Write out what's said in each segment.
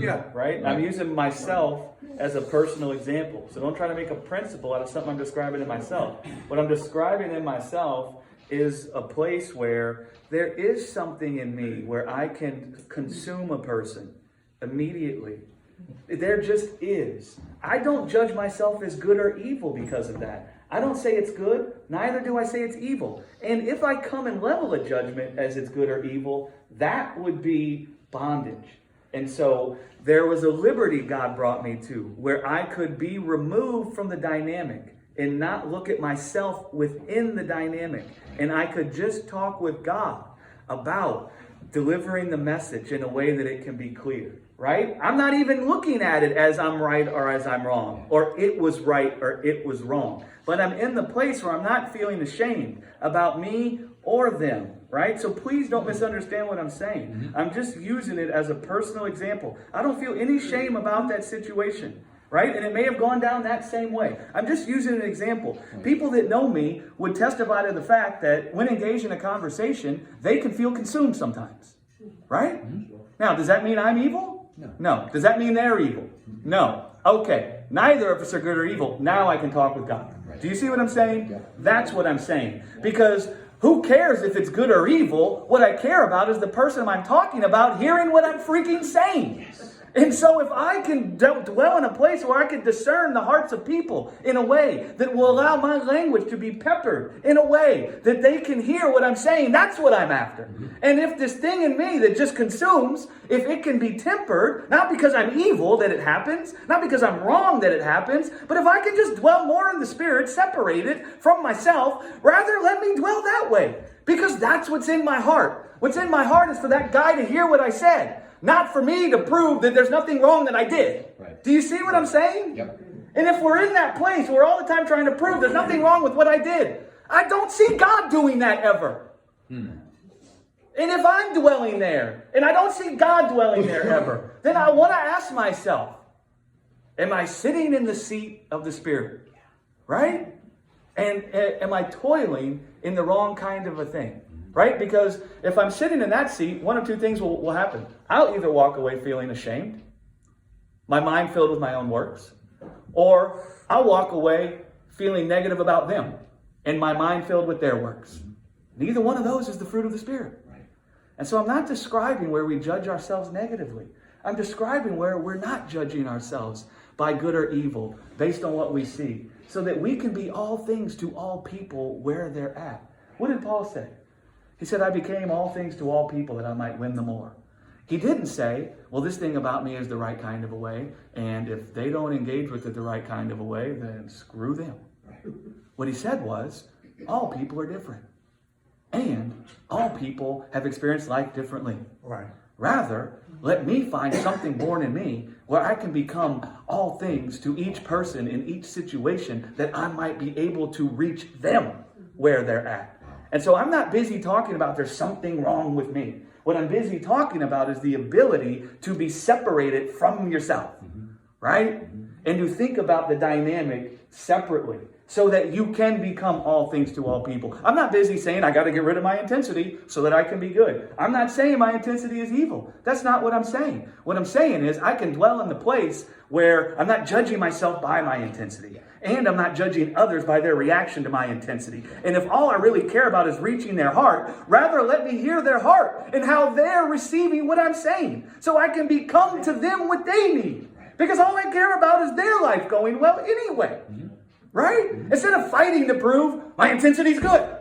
Yeah. Right? I'm using myself as a personal example. So don't try to make a principle out of something I'm describing in myself. What I'm describing in myself is a place where there is something in me where I can consume a person immediately. There just is. I don't judge myself as good or evil because of that. I don't say it's good, neither do I say it's evil. And if I come and level a judgment as it's good or evil, that would be bondage. And so there was a liberty God brought me to where I could be removed from the dynamic and not look at myself within the dynamic. And I could just talk with God about delivering the message in a way that it can be clear, right? I'm not even looking at it as I'm right or as I'm wrong, or it was right or it was wrong. But I'm in the place where I'm not feeling ashamed about me or them, right? So please don't misunderstand what I'm saying. I'm just using it as a personal example. I don't feel any shame about that situation, right? And it may have gone down that same way. I'm just using an example. People that know me would testify to the fact that when engaged in a conversation, they can feel consumed sometimes, right? Now, does that mean I'm evil? No. Does that mean they're evil? No. Okay. Neither of us are good or evil. Now I can talk with God. Do you see what I'm saying? That's what I'm saying. Because who cares if it's good or evil? What I care about is the person I'm talking about hearing what I'm freaking saying. And so if I can dwell in a place where I can discern the hearts of people in a way that will allow my language to be peppered in a way that they can hear what I'm saying, that's what I'm after. And if this thing in me that just consumes, if it can be tempered, not because I'm evil that it happens, not because I'm wrong that it happens, but if I can just dwell more in the Spirit, separated from myself, rather let me dwell that way. Because that's what's in my heart. What's in my heart is for that guy to hear what I said. Not for me to prove that there's nothing wrong that I did. Right. Do you see what I'm saying? Yep. And if we're in that place, we're all the time trying to prove there's nothing wrong with what I did. I don't see God doing that ever. And if I'm dwelling there, and I don't see God dwelling there ever, then I want to ask myself, am I sitting in the seat of the Spirit? Right? And am I toiling in the wrong kind of a thing? Right? Because if I'm sitting in that seat, one of two things will happen. I'll either walk away feeling ashamed, my mind filled with my own works, or I'll walk away feeling negative about them and my mind filled with their works. Neither one of those is the fruit of the Spirit. And so I'm not describing where we judge ourselves negatively. I'm describing where we're not judging ourselves by good or evil based on what we see, so that we can be all things to all people where they're at. What did Paul say? He said, I became all things to all people that I might win them more. He didn't say, well, this thing about me is the right kind of a way, and if they don't engage with it the right kind of a way, then screw them. What he said was, all people are different. And all people have experienced life differently. Right. Rather, let me find something born in me where I can become all things to each person in each situation that I might be able to reach them where they're at. And so I'm not busy talking about there's something wrong with me. What I'm busy talking about is the ability to be separated from yourself, right? And to think about the dynamic separately so that you can become all things to all people. I'm not busy saying I got to get rid of my intensity so that I can be good. I'm not saying my intensity is evil. That's not what I'm saying. What I'm saying is I can dwell in the place where I'm not judging myself by my intensity. And I'm not judging others by their reaction to my intensity. And if all I really care about is reaching their heart, rather let me hear their heart and how they're receiving what I'm saying, so I can become to them what they need. Because all I care about is their life going well anyway. Right? Instead of fighting to prove my intensity's good.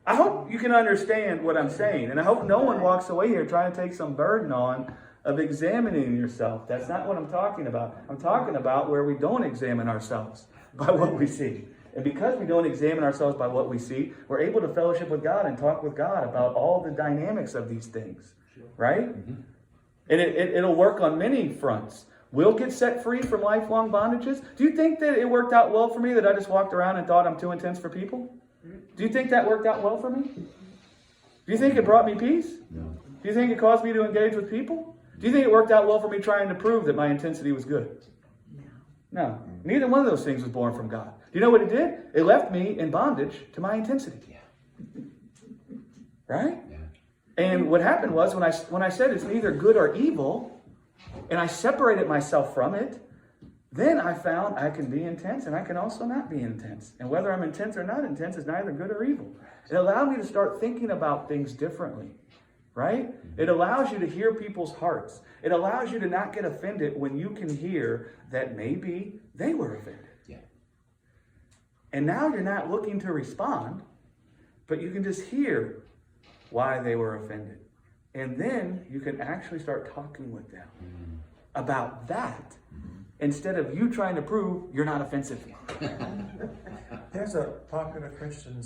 I hope you can understand what I'm saying. And I hope no one walks away here trying to take some burden on of examining yourself. That's not what I'm talking about. I'm talking about where we don't examine ourselves by what we see. And because we don't examine ourselves by what we see, we're able to fellowship with God and talk with God about all the dynamics of these things. Right? And it'll work on many fronts. We'll get set free from lifelong bondages. Do you think that it worked out well for me that I just walked around and thought I'm too intense for people? Do you think that worked out well for me? Do you think it brought me peace? No. Do you think it caused me to engage with people? Do you think it worked out well for me trying to prove that my intensity was good? No. Neither one of those things was born from God. Do you know what it did? It left me in bondage to my intensity. Right? And what happened was when I said it's neither good or evil, and I separated myself from it, then I found I can be intense and I can also not be intense. And whether I'm intense or not intense is neither good or evil. It allowed me to start thinking about things differently, right? It allows you to hear people's hearts. It allows you to not get offended when you can hear that maybe they were offended. Yeah. And now you're not looking to respond, but you can just hear why they were offended. And then you can actually start talking with them about that instead of you trying to prove you're not offensive. There's a popular Christian